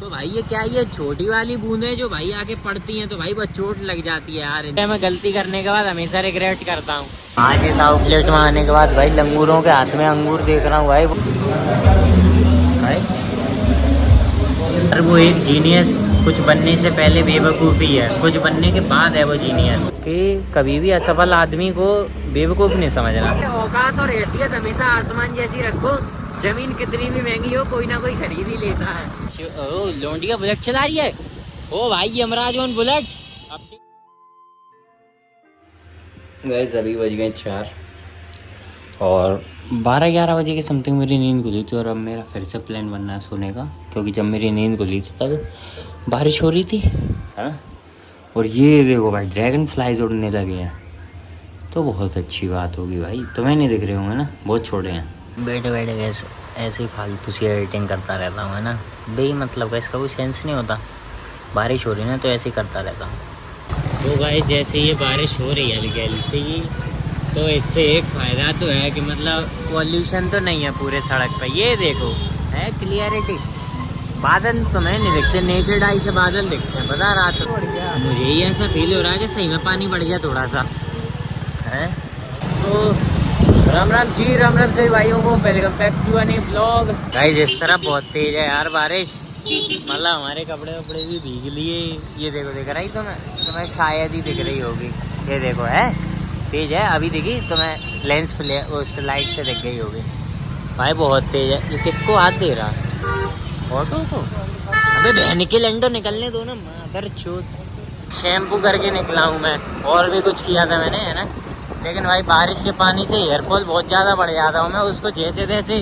तो भाई ये क्या, ये छोटी वाली बूंदें जो भाई आके पड़ती हैं तो भाई बहुत चोट लग जाती है यार। मैं गलती करने के बाद हमेशा रिग्रेट करता हूँ। आज इस आउटलेट में आने के बाद भाई लंगूरों के हाथ में अंगूर देख रहा हूँ भाई। अरे वो एक जीनियस कुछ बनने से पहले बेवकूफ़ी है, कुछ बनने के बाद है वो जीनियस। कि कभी भी असफल आदमी को बेवकूफ़ नहीं समझना। औकात और हैसियत हमेशा आसमान जैसी रखो, जमीन कितनी भी महंगी हो कोई ना कोई खरीद ही लेता है। ओ लोंडिया बुलेट चला रही है। ओ भाई यमराज ऑन बुलेट। गाइस अभी बज गए 4 और 12-11 बजे की समथिंग मेरी नींद खुली थी और अब मेरा फिर से प्लान बनना है सोने का, क्योंकि जब मेरी नींद खुली थी तब बारिश हो रही थी, है ना। और ये देखो भाई ड्रैगन फ्लाइज उड़ने लगे हैं, तो बहुत अच्छी बात होगी भाई। तुम्हें नहीं दिख रहे होंगे ना, बहुत छोटे हैं। बैठे बैठे गैस ऐसे ही फालतू सी एडिटिंग करता रहता हूँ, है ना। मतलब का इसका कोई सेंस नहीं होता। बारिश हो रही ना तो ऐसे ही करता रहता हूँ। तो गाइस जैसे ये बारिश हो रही है हल्की हल्की, तो इससे एक फ़ायदा तो है कि मतलब पॉल्यूशन तो नहीं है पूरे सड़क पर। ये देखो है क्लियरिटी, बादल तुम्हें नहीं दिखते, नेकेड आई से बादल दिखते हैं पता रात को। मुझे ही ऐसा फील हो रहा है कि सही में पानी बढ़ गया थोड़ा सा है। तो राम राम जी, राम राम सभी भाइयों को, welcome back to a new blog. Guys इस तरफ बहुत तेज है यार बारिश, मतलब हमारे कपड़े वपड़े भी भीग लिए। ये देखो दिख रही तुम्हें शायद ही दिख रही होगी। ये देखो है तेज है, अभी दिखी तुम्हें लेंस फ्लेयर उस लाइट से दिख गई होगी भाई, बहुत तेज है। ये किसको हाथ दे रहा है, ऑटो को? अबे बहन के लंडो निकलने दो ना मादर चोद। शैम्पू करके निकला हूँ मैं, और भी कुछ किया था मैंने, है ना। लेकिन भाई बारिश के पानी से हेयरफॉल बहुत ज़्यादा बढ़ जाता हूँ मैं, उसको जैसे तैसे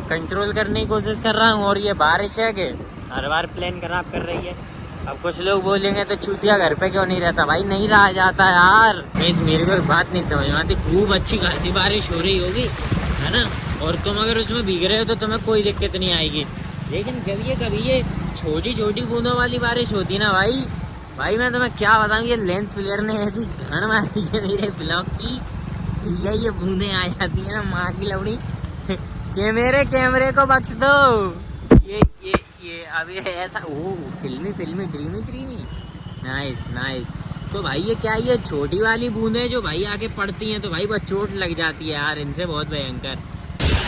कंट्रोल करने की कोशिश कर रहा हूँ। और ये बारिश है कि हर बार प्लान खराब कर रही है। अब कुछ लोग बोलेंगे तो चूतिया घर पे क्यों नहीं रहता, भाई नहीं रहा जाता यार। इस मेरे को एक बात नहीं समझ में आती, खूब अच्छी खासी बारिश हो रही होगी, है ना, और तुम अगर उसमें भीग रहे हो तो तुम्हें कोई दिक्कत नहीं आएगी। लेकिन जब ये कभी ये छोटी छोटी बूंदों वाली बारिश होती है ना भाई मैं तुम्हें क्या बताऊँ, ये लेंस फ्लेयर ने ऐसी घन मारी है मेरे ब्लॉग की, ठीक है। ये बूंदें आ जाती है ना माँ की लवड़ी कि मेरे कैमरे को बख्श दो। ये अभी ऐसा ओ फिल्मी ड्रीमी नाइस। तो भाई ये क्या, ये छोटी वाली बूंदें जो भाई आके पड़ती हैं तो भाई बहुत चोट लग जाती है यार इनसे, बहुत भयंकर।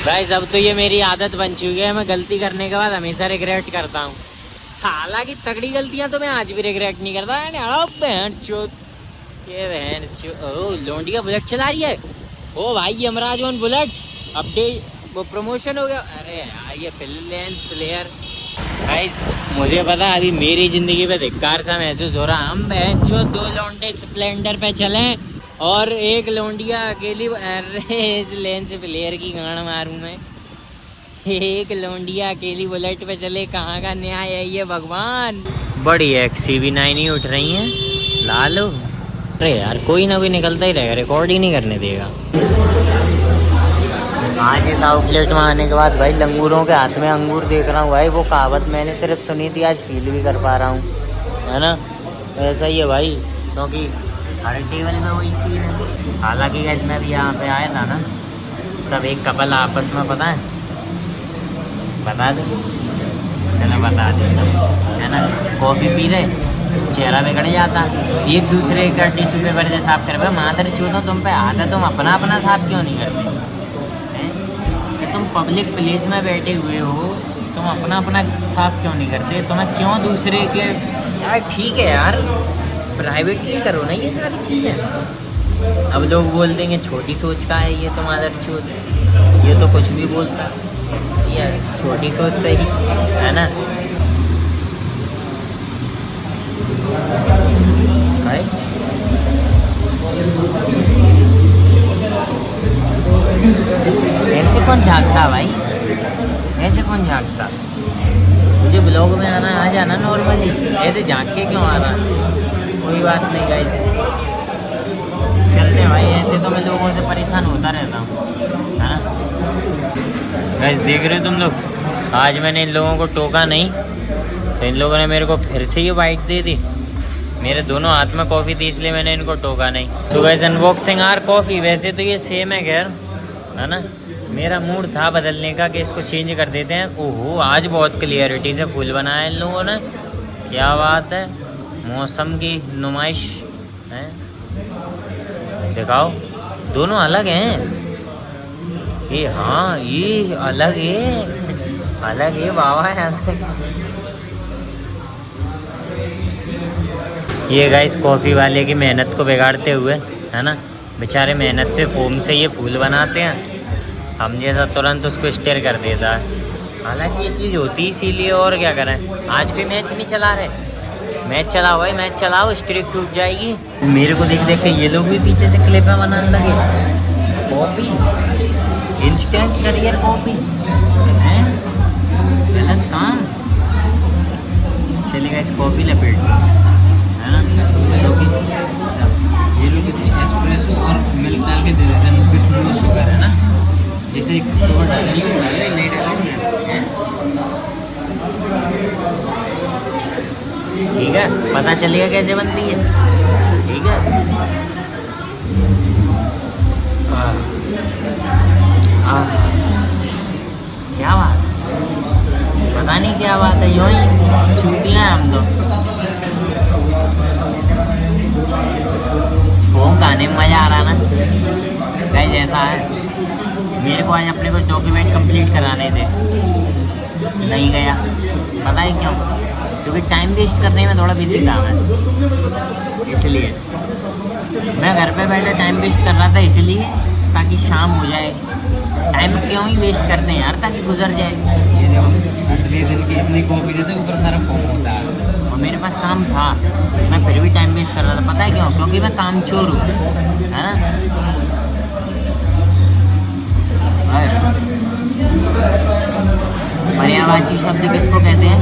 गाइस अब तो ये मेरी आदत बन चुकी है, मैं गलती करने के बाद हमेशा रिग्रेट करता हूँ। हालांकि तगड़ी गलतियां तो मैं आज भी रिग्रेट नहीं करता। बहन चोद, ये बहन चोद लोंडिया बुलेट चला रही है। ओ भाई यमराज ऑन बुलेट, अपडेट वो प्रमोशन हो गया। अरे यार ये लेंस फ्लेयर। गाइस मुझे पता अभी मेरी जिंदगी पे धिक्कार सा महसूस हो रहा। हम बहन चोद 2 लौंडे स्प्लेंडर पे चले और एक लौंडिया अकेली। अरे इस लेंस फ्लेयर की गाड़ मारूं मैं, एक लौंडिया अकेली बुलेट पे चले, कहाँ का न्याय है ये भगवान। बड़ी XCV9 ही उठ रही है लालो। अरे यार कोई ना कोई निकलता ही रहेगा, रिकॉर्ड ही नहीं करने देगा। आज इस आउटलेट में आने के बाद भाई लंगूरों के हाथ में अंगूर देख रहा हूँ भाई। वो कहावत मैंने सिर्फ सुनी थी, आज फील भी कर पा रहा हूँ, है ना। ऐसा ही है भाई, क्योंकि हर टेबल में वही सीन है। हालांकि गैस मैं भी यहाँ पे आया था ना, तब एक कपल आपस में बता दो, चलो बता दे, है ना। कॉफ़ी पी रहे, चेहरा बिगड़ जाता, एक दूसरे का टिश्यू पेपर से साफ कर भाई। मादर चूतो तुम पे आता, तुम अपना साफ क्यों नहीं करते? तुम पब्लिक प्लेस में बैठे हुए हो, तुम अपना साफ क्यों नहीं करते? तुम्हें क्यों दूसरे के यार, ठीक है यार प्राइवेटली करो ना ये सारी चीज़ें। अब लोग बोल देंगे छोटी सोच का है ये तो मादर चोद, ये तो कुछ भी बोलता यार, छोटी सोच सही है ना भाई। ऐसे कौन झाँकता भाई, ऐसे कौन झाँकता? मुझे ब्लॉग में आना आ जाना नॉर्मली, ऐसे झाँक के क्यों आ रहा? कोई बात नहीं गाइस, चलते हैं भाई। ऐसे तो मैं लोगों से परेशान होता रहता हूँ, है ना। गाइस देख रहे हो तुम लोग, आज मैंने इन लोगों को टोका नहीं तो इन लोगों ने मेरे को फिर से ये बाइट दे दी। मेरे दोनों हाथ में कॉफ़ी थी इसलिए मैंने इनको टोका नहीं। तो गाइस अनबॉक्सिंग आर कॉफ़ी, वैसे तो ये सेम है खैर, है ना। मेरा मूड था बदलने का कि इसको चेंज कर देते हैं। ओहो, आज बहुत क्लियरिटी से फूल बनाए इन लोगों ने, क्या बात है। मौसम की नुमाइश है, दिखाओ। दोनों अलग हैं ये, हाँ ये अलग है, अलग है बाबा है। ये गाइस कॉफ़ी वाले की मेहनत को बिगाड़ते हुए, है ना, बेचारे मेहनत से फोम से ये फूल बनाते हैं, हम जैसा तुरंत उसको स्टेयर कर देता है। हालांकि ये चीज़ होती इसीलिए, और क्या करें। आज कोई मैच नहीं चला रहे, मैच चलाओ भाई, मैच चलाओ, स्ट्रिक टूट जाएगी। मेरे को देख देख के ये लोग भी पीछे से क्लिपें बनाने लगे। कॉपी, इंस्टेंट करियर कॉपी है, गलत काम। चलेगा इस कॉपी लपेट, है ना। ये लोग किसी एस्प्रेसो और मिल्क डाल के दे देते हैं, फिर नो शुगर, है ना। जैसे शुगर डालेंगे वो डाले नहीं डालेंगे, ठीक है। पता चलेगा कैसे बनती है, ठीक है। क्या बात, पता नहीं क्या बात है, यूँ ही छूटियाँ हम लोग। फोम खाने में मज़ा आ रहा ना गाइस। ऐसा है, मेरे को आज अपने कुछ डॉक्यूमेंट कंप्लीट कराने थे, नहीं गया। पता है क्यों? क्योंकि टाइम वेस्ट करने में थोड़ा बिजी था मैं, इसलिए मैं घर पे बैठे टाइम वेस्ट कर रहा था, इसलिए ताकि शाम हो जाए। टाइम क्यों ही वेस्ट करते हैं यार, ताकि गुजर जाए। असली दिन की इतनी कॉपी देते ऊपर सारा फॉर्म होता है, और मेरे पास काम था, मैं फिर भी टाइम वेस्ट कर रहा था। पता है क्यों? क्योंकि मैं कामचोर हूँ, है ना। पर्यायवाची शब्द किसको कहते हैं?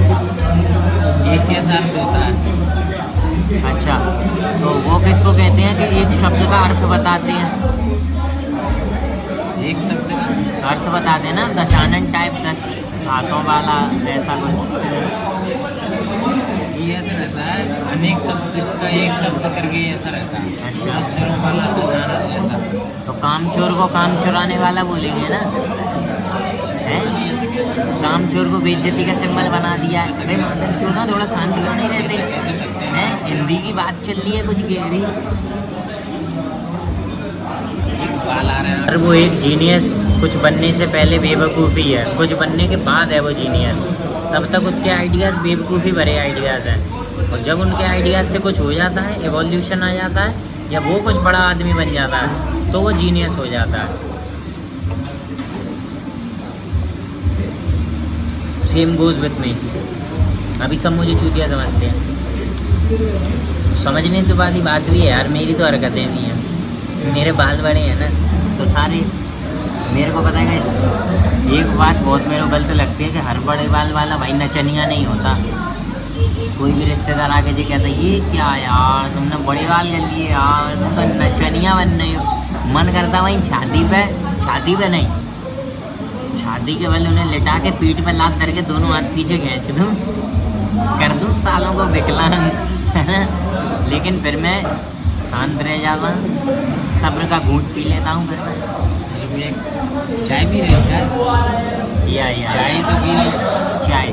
एक के साथ होता है। अच्छा, तो वो किसको कहते हैं कि एक शब्द का अर्थ बताते हैं? एक शब्द का अर्थ बता देना, दशानन टाइप, 10 हाथों वाला, ऐसा कुछ। ये ऐसा रहता है, अनेक शब्द का एक शब्द करके ऐसा रहता है। अच्छा, अक्षरों वाला दशानन ऐसा। तो कामचोर को काम चुराने वाला बोलेंगे ना, है। कामचोर को बेइज्जती का सिंबल बना दिया है। भाई मादर चोर, थोड़ा शांत क्यों नहीं रहते हैं? हिंदी की बात चल रही है कुछ गहरी। बाल आ रहे हैं। और वो एक जीनियस कुछ बनने से पहले बेवकूफ़ी है, कुछ बनने के बाद है वो जीनियस। तब तक उसके आइडियाज़ बेवकूफ़ी भरे आइडियाज़ हैं, और जब उनके आइडियाज़ से कुछ हो जाता है, एवोल्यूशन आ जाता है, या वो कुछ बड़ा आदमी बन जाता है, तो वो जीनियस हो जाता है। Same goes with me. अभी सब मुझे चूतिया समझते हैं, समझने के बाद ही बात भी है यार, मेरी तो हरकतें भी हैं, मेरे बाल बड़े हैं ना, तो सारे मेरे को पता है कि एक बात बहुत मेरे को गलत लगती है कि हर बड़े बाल वाला भाई नचनिया नहीं होता। कोई भी रिश्तेदार आके जी कहता है ये क्या यार तुमने बड़े बाल कर लिए यार, तुम तो नचनिया बन रही हो। मन करता वहीं छाती पे नहीं, छाती के बल उन्हें लिटा के पीठ पे लात करके दोनों हाथ पीछे खींच दूँ, कर दूँ सालों को विकलांग, है ना। लेकिन फिर मैं शांत रह जाता हूँ, सब्र का घूंट पी लेता हूँ। फिर चाय पी रहे हैं? या चाय तो पी रहे। चाय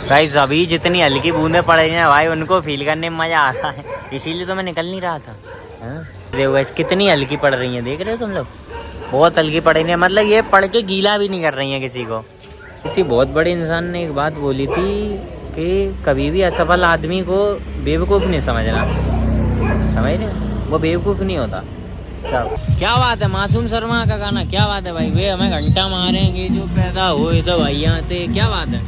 गाइस, अभी जितनी हल्की बूंदें पड़ रही हैं भाई, उनको फील करने में मज़ा आ रहा है, इसीलिए तो मैं निकल नहीं रहा था। देखो गाइस कितनी हल्की पड़ रही हैं, देख रहे हो तुम लोग, बहुत हल्की पड़ रही है। मतलब ये पढ़ के गीला भी नहीं कर रही हैं किसी को। किसी बहुत बड़े इंसान ने एक बात बोली थी कि कभी भी असफल आदमी को बेवकूफ़ नहीं समझना, समझ रहे? वो बेवकूफ़ नहीं होता। क्या बात है, मासूम शर्मा का गाना, क्या बात है भाई। वे हमें घंटा मारेंगे जो पैदा हुए तो भैया थे, क्या बात है।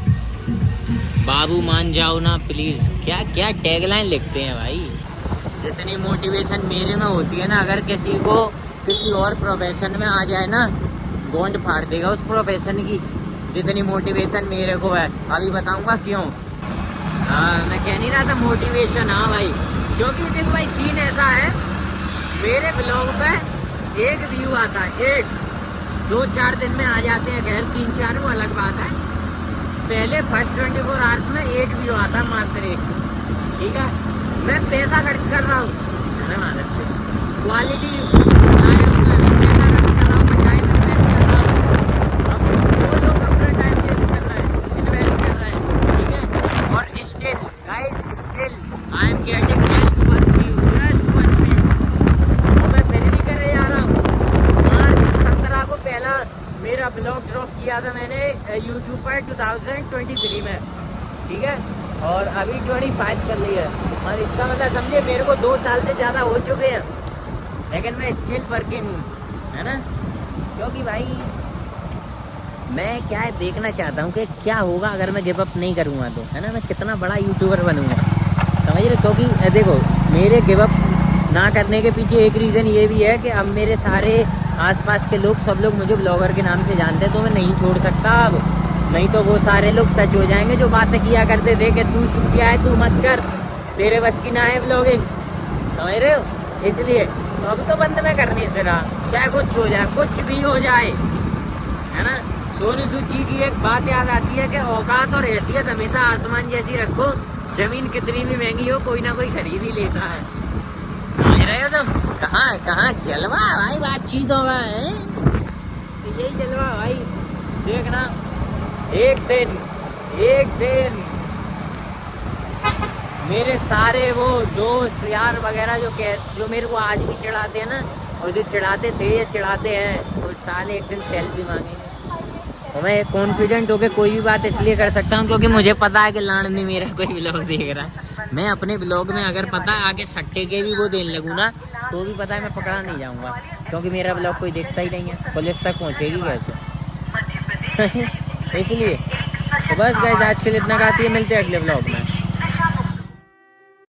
बाबू मान जाओ ना प्लीज़, क्या क्या टैगलाइन लिखते हैं भाई। जितनी मोटिवेशन मेरे में होती है ना, अगर किसी को किसी और प्रोफेशन में आ जाए ना, गोंड फाड़ देगा उस प्रोफेशन की, जितनी मोटिवेशन मेरे को है। अभी बताऊंगा क्यों। हाँ, मैं कह नहीं रहा था मोटिवेशन, हाँ भाई, क्योंकि देखो भाई सीन ऐसा है, मेरे ब्लॉग पे एक व्यू आता है, एक 2-4 दिन में आ जाते हैं, खैर 3-4 वो अलग बात है। पहले फर्स्ट 24 आवर्स में एक व्यू आता है, मात्र एक, ठीक है। मैं पैसा खर्च कर रहा हूँ, क्वालिटी बनाए हूँ मैं पैसा खर्च कर रहा हूँ, मैं टाइम इन्वेस्ट कर रहा हूँ। अब वो लोग अपना टाइम वेस्ट कर रहे हैं, इन्वेस्ट कर रहे हैं, ठीक है। और still guys, still I am getting just 1 view, just 1 view. और मैं फिर भी करे जा रहा हूँ। मार्च 17 को पहला मेरा ब्लॉग ड्रॉप किया था मैंने यूट्यूब पर 2023 में, ठीक है। और अभी 25 चल रही है, और इसका मतलब समझिए मेरे को 2 साल से ज़्यादा हो चुके हैं, लेकिन मैं स्टिल वर्किंग हूँ, है ना। क्योंकि भाई मैं क्या है देखना चाहता हूँ कि क्या होगा अगर मैं गिव अप नहीं करूँगा तो, है ना। मैं कितना बड़ा यूट्यूबर बनूँगा, समझ रहे। क्योंकि देखो मेरे गिव अप ना करने के पीछे एक रीज़न ये भी है कि अब मेरे सारे आसपास के लोग, सब लोग मुझे ब्लॉगर के नाम से जानते हैं, तो मैं नहीं छोड़ सकता अब। नहीं तो वो सारे लोग सच हो जाएंगे जो बातें किया करते थे कि तू चुटिया है, तू मत कर, तेरे बस की ना है ब्लॉगिंग, समझ रहे हो। इसलिए तो अब तो बंद मैं करने से रहा, चाहे कुछ हो जाए, कुछ भी हो जाए, है ना। सोनू सूद जी की एक बात याद आती है कि औकात और हैसियत हमेशा आसमान जैसी रखो, जमीन कितनी भी महंगी हो कोई ना कोई खरीद ही लेता है, समझ रहे हो तुम। कहाँ कहाँ जलवा भाई बातचीत होगा है, यही जलवा भाई। देखना एक दिन मेरे सारे वो दोस्त यार वगैरह जो मेरे को आज भी चिढ़ाते हैं ना, और जो चिढ़ाते थे या चिढ़ाते हैं, वो साले एक दिन सेल्फी मांगेंगे। और मैं कॉन्फिडेंट होकर कोई भी बात इसलिए कर सकता हूँ क्योंकि मुझे पता है कि लाड़ नहीं मेरा कोई ब्लॉग देख रहा। मैं अपने ब्लॉग में अगर पता है आगे सट्टे के भी वो देने लगूँ ना, तो भी पता है मैं पकड़ा नहीं जाऊँगा, क्योंकि मेरा ब्लॉग कोई देखता ही नहीं है, पुलिस तक पहुँचेगी कैसे। इसलिए तो बस गाइस आज के लिए इतना काफ़ी है, मिलते हैं अगले ब्लॉग में।